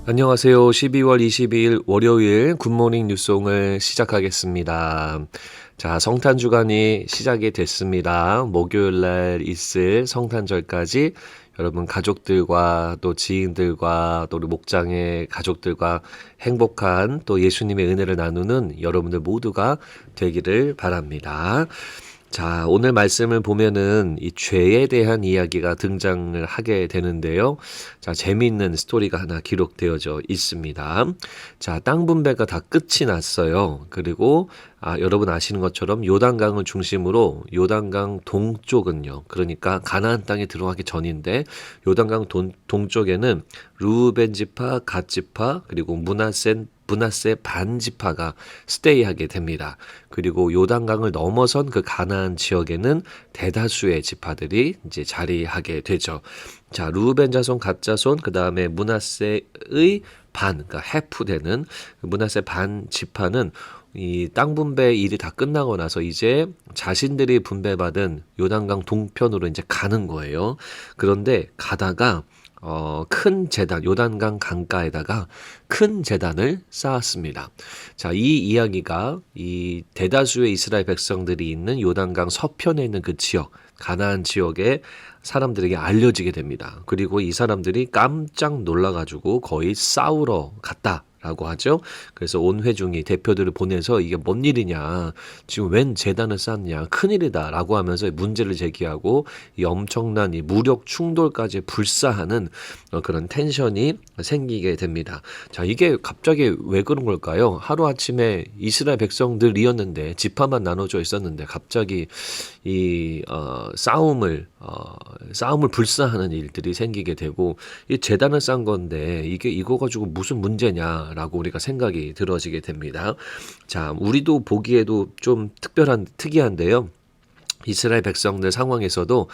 안녕하세요. 12월 22일 월요일 굿모닝 뉴송을 시작하겠습니다. 자, 성탄 주간이 시작이 됐습니다. 목요일 날 있을 성탄절까지 여러분 가족들과 또 지인들과 또 우리 목장의 가족들과 행복한 또 예수님의 은혜를 나누는 여러분들 모두가 되기를 바랍니다. 자, 오늘 말씀을 보면은 이 죄에 대한 이야기가 등장을 하게 되는데요. 자, 재미있는 스토리가 하나 기록되어져 있습니다. 자, 땅 분배가 다 끝이 났어요. 그리고 여러분 아시는 것처럼 요단강을 중심으로 요단강 동쪽은요. 그러니까 가나안 땅에 들어가기 전인데 요단강 동쪽에는 르우벤 지파, 갓 지파, 그리고 므낫세 반 지파가 스테이하게 됩니다. 그리고 요단강을 넘어선 그 가나안 지역에는 대다수의 지파들이 이제 자리하게 되죠. 자, 르우벤 자손, 갓 자손, 그 다음에 므낫세의 반, 그러니까 해프되는 므낫세 반 지파는 이 땅 분배 일이 다 끝나고 나서 이제 자신들이 분배받은 요단강 동편으로 이제 가는 거예요. 그런데 가다가 큰 제단, 요단강 강가에다가 큰 제단을 쌓았습니다. 자, 이 이야기가 이 대다수의 이스라엘 백성들이 있는 요단강 서편에 있는 그 지역, 가나안 지역의 사람들에게 알려지게 됩니다. 그리고 이 사람들이 깜짝 놀라가지고 거의 싸우러 갔다. 라고 하죠. 그래서 온 회중이 대표들을 보내서 이게 뭔 일이냐, 지금 웬 재단을 쌓냐, 큰일이다 라고 하면서 문제를 제기하고 이 엄청난 이 무력 충돌까지 불사하는 그런 텐션이 생기게 됩니다. 자, 이게 갑자기 왜 그런 걸까요? 하루아침에 이스라엘 백성들이었는데 지파만 나눠져 있었는데 갑자기 이 싸움을 불사하는 일들이 생기게 되고, 이 재단을 쌓은 건데 이거 가지고 무슨 문제냐라고 우리가 생각이 들어지게 됩니다. 자, 우리도 보기에도 좀 특이한데요. 이스라엘 백성들 상황에서도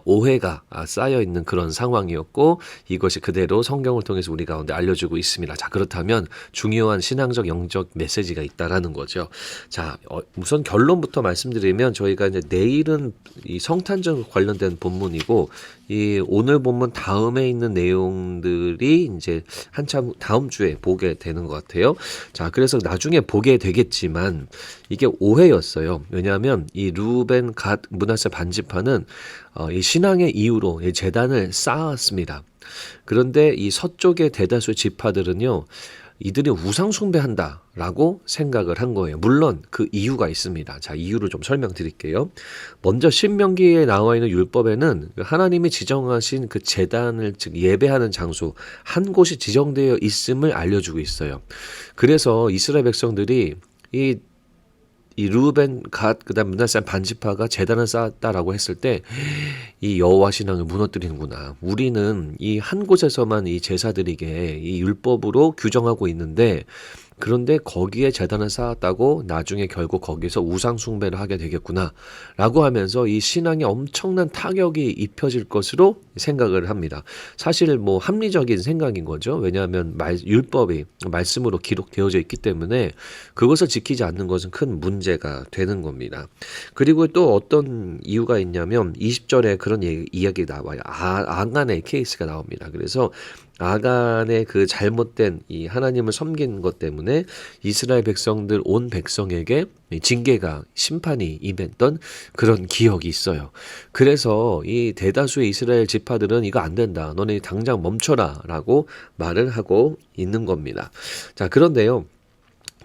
오해가 쌓여 있는 그런 상황이었고, 이것이 그대로 성경을 통해서 우리 가운데 알려주고 있습니다. 자, 그렇다면 중요한 신앙적 영적 메시지가 있다라는 거죠. 자, 우선 결론부터 말씀드리면 저희가 이제 내일은 이 성탄절 관련된 본문이고, 이 오늘 본문 다음에 있는 내용들이 이제 한참 다음 주에 보게 되는 것 같아요. 자, 그래서 나중에 보게 되겠지만 이게 오해였어요. 왜냐하면 이 르우벤, 갓, 므낫세 반지파는 이 신앙의 이유로 이 제단을 쌓았습니다. 그런데 이 서쪽의 대다수 지파들은요, 이들이 우상 숭배한다라고 생각을 한 거예요. 물론 그 이유가 있습니다. 자, 이유를 좀 설명드릴게요. 먼저 신명기에 나와 있는 율법에는 하나님이 지정하신 그 제단을, 즉 예배하는 장소 한 곳이 지정되어 있음을 알려주고 있어요. 그래서 이스라엘 백성들이 이 르우벤, 갓, 그다음 므낫세 반지파가 제단을 쌓았다라고 했을 때 이 여호와 신앙을 무너뜨리는구나. 우리는 이 한 곳에서만 이 제사드리게 이 율법으로 규정하고 있는데, 그런데 거기에 제단을 쌓았다고 나중에 결국 거기서 우상 숭배를 하게 되겠구나 라고 하면서 이 신앙에 엄청난 타격이 입혀질 것으로 생각을 합니다. 사실 뭐 합리적인 생각인 거죠. 왜냐하면 율법이 말씀으로 기록되어져 있기 때문에 그것을 지키지 않는 것은 큰 문제가 되는 겁니다. 그리고 또 어떤 이유가 있냐면 20절에 그런 이야기 나와요. 아간의 케이스가 나옵니다. 그래서 아간의 그 잘못된 이 하나님을 섬긴 것 때문에 이스라엘 백성들 온 백성에게 징계가, 심판이 임했던 그런 기억이 있어요. 그래서 이 대다수의 이스라엘 지파들은 이거 안 된다, 너네 당장 멈춰라 라고 말을 하고 있는 겁니다. 자, 그런데요,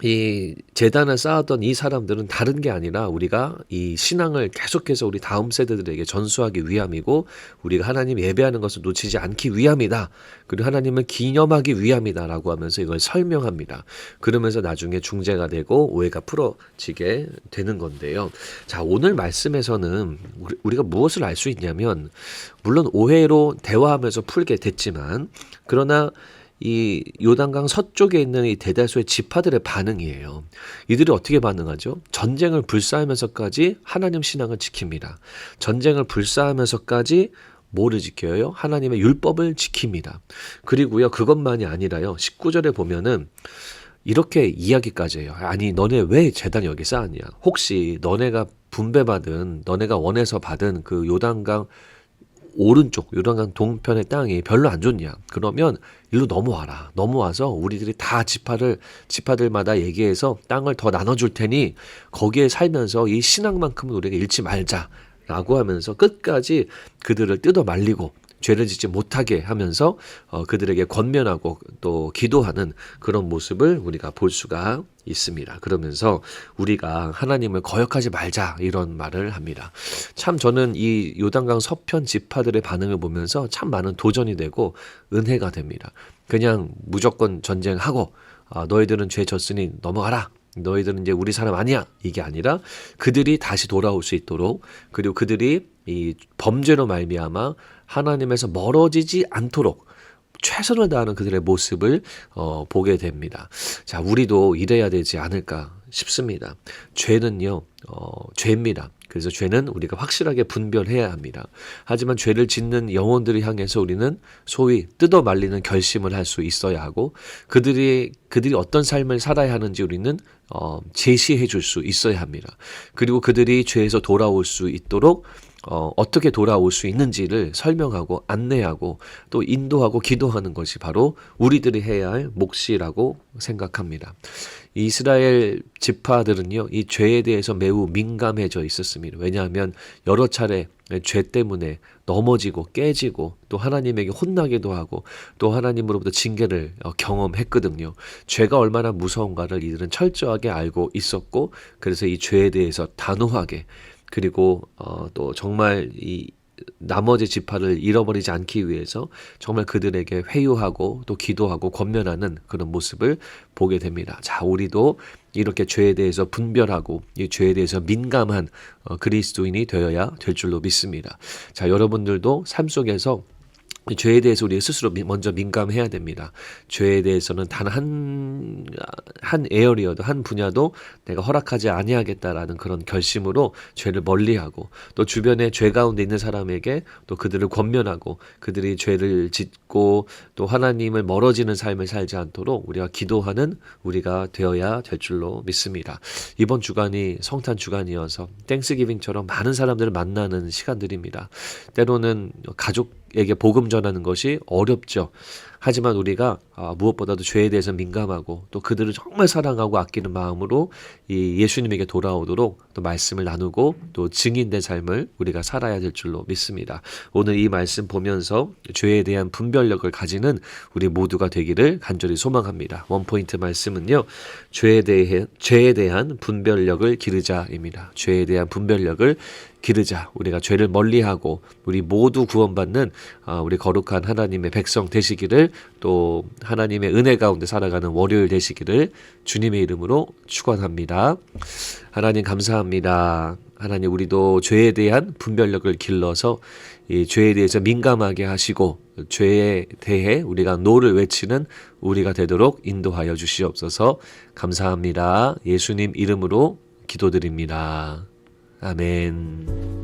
이 제단을 쌓았던 이 사람들은 다른 게 아니라 우리가 이 신앙을 계속해서 우리 다음 세대들에게 전수하기 위함이고, 우리가 하나님 예배하는 것을 놓치지 않기 위함이다, 그리고 하나님을 기념하기 위함이다라고 하면서 이걸 설명합니다. 그러면서 나중에 중재가 되고 오해가 풀어지게 되는 건데요. 자, 오늘 말씀에서는 우리가 무엇을 알 수 있냐면, 물론 오해로 대화하면서 풀게 됐지만, 그러나 이 요단강 서쪽에 있는 이 대다수의 지파들의 반응이에요. 이들이 어떻게 반응하죠? 전쟁을 불사하면서까지 하나님 신앙을 지킵니다. 전쟁을 불사하면서까지 뭐를 지켜요? 하나님의 율법을 지킵니다. 그리고요, 그것만이 아니라요, 19절에 보면은 이렇게 이야기까지 해요. 아니, 너네 왜 제단 여기 쌓았냐? 혹시 너네가 분배받은, 너네가 원해서 받은 그 요단강 오른쪽 요단강 동편의 땅이 별로 안 좋냐? 그러면 일로 넘어와라. 넘어와서 우리들이 다 지파들마다 얘기해서 땅을 더 나눠줄 테니 거기에 살면서 이 신앙만큼은 우리가 잃지 말자라고 하면서 끝까지 그들을 뜯어 말리고 죄를 짓지 못하게 하면서 그들에게 권면하고 또 기도하는 그런 모습을 우리가 볼 수가 있습니다. 그러면서 우리가 하나님을 거역하지 말자 이런 말을 합니다. 참 저는 이 요단강 서편 지파들의 반응을 보면서 참 많은 도전이 되고 은혜가 됩니다. 그냥 무조건 전쟁하고 너희들은 죄 졌으니 넘어가라. 너희들은 이제 우리 사람 아니야. 이게 아니라 그들이 다시 돌아올 수 있도록 그리고 그들이 이 범죄로 말미암아 하나님에서 멀어지지 않도록 최선을 다하는 그들의 모습을 보게 됩니다. 자, 우리도 이래야 되지 않을까 싶습니다. 죄는요, 죄입니다. 그래서 죄는 우리가 확실하게 분별해야 합니다. 하지만 죄를 짓는 영혼들을 향해서 우리는 소위 뜯어 말리는 결심을 할 수 있어야 하고 그들이 어떤 삶을 살아야 하는지 우리는 제시해 줄 수 있어야 합니다. 그리고 그들이 죄에서 돌아올 수 있도록 어떻게 돌아올 수 있는지를 설명하고 안내하고 또 인도하고 기도하는 것이 바로 우리들이 해야 할 몫이라고 생각합니다. 이스라엘 지파들은요, 이 죄에 대해서 매우 민감해져 있었습니다. 왜냐하면 여러 차례 죄 때문에 넘어지고 깨지고 또 하나님에게 혼나기도 하고 또 하나님으로부터 징계를 경험했거든요. 죄가 얼마나 무서운가를 이들은 철저하게 알고 있었고 그래서 이 죄에 대해서 단호하게 그리고 또 정말 이 나머지 지파를 잃어버리지 않기 위해서 정말 그들에게 회유하고 또 기도하고 권면하는 그런 모습을 보게 됩니다. 자, 우리도 이렇게 죄에 대해서 분별하고 이 죄에 대해서 민감한 그리스도인이 되어야 될 줄로 믿습니다. 자, 여러분들도 삶 속에서 이 죄에 대해서 우리 스스로 먼저 민감해야 됩니다. 죄에 대해서는 단 한 에어리어도 한 분야도 내가 허락하지 아니하겠다라는 그런 결심으로 죄를 멀리하고 또 주변에 죄 가운데 있는 사람에게 또 그들을 권면하고 그들이 죄를 짓고 또 하나님을 멀어지는 삶을 살지 않도록 우리가 기도하는 우리가 되어야 될 줄로 믿습니다. 이번 주간이 성탄 주간이어서 땡스기빙처럼 많은 사람들을 만나는 시간들입니다. 때로는 가족에게 복음 전하는 것이 어렵죠. 하지만 우리가 무엇보다도 죄에 대해서 민감하고 또 그들을 정말 사랑하고 아끼는 마음으로 이 예수님에게 돌아오도록 또 말씀을 나누고 또 증인된 삶을 우리가 살아야 될 줄로 믿습니다. 오늘 이 말씀 보면서 죄에 대한 분별력을 가지는 우리 모두가 되기를 간절히 소망합니다. 원포인트 말씀은요. 죄에 대한 분별력을 기르자입니다. 죄에 대한 분별력을 기르자. 우리가 죄를 멀리하고 우리 모두 구원받는 우리 거룩한 하나님의 백성 되시기를 또 하나님의 은혜 가운데 살아가는 월요일 되시기를 주님의 이름으로 축원합니다. 하나님 감사합니다. 하나님 우리도 죄에 대한 분별력을 길러서 이 죄에 대해서 민감하게 하시고 죄에 대해 우리가 노를 외치는 우리가 되도록 인도하여 주시옵소서. 감사합니다. 예수님 이름으로 기도드립니다. 아멘.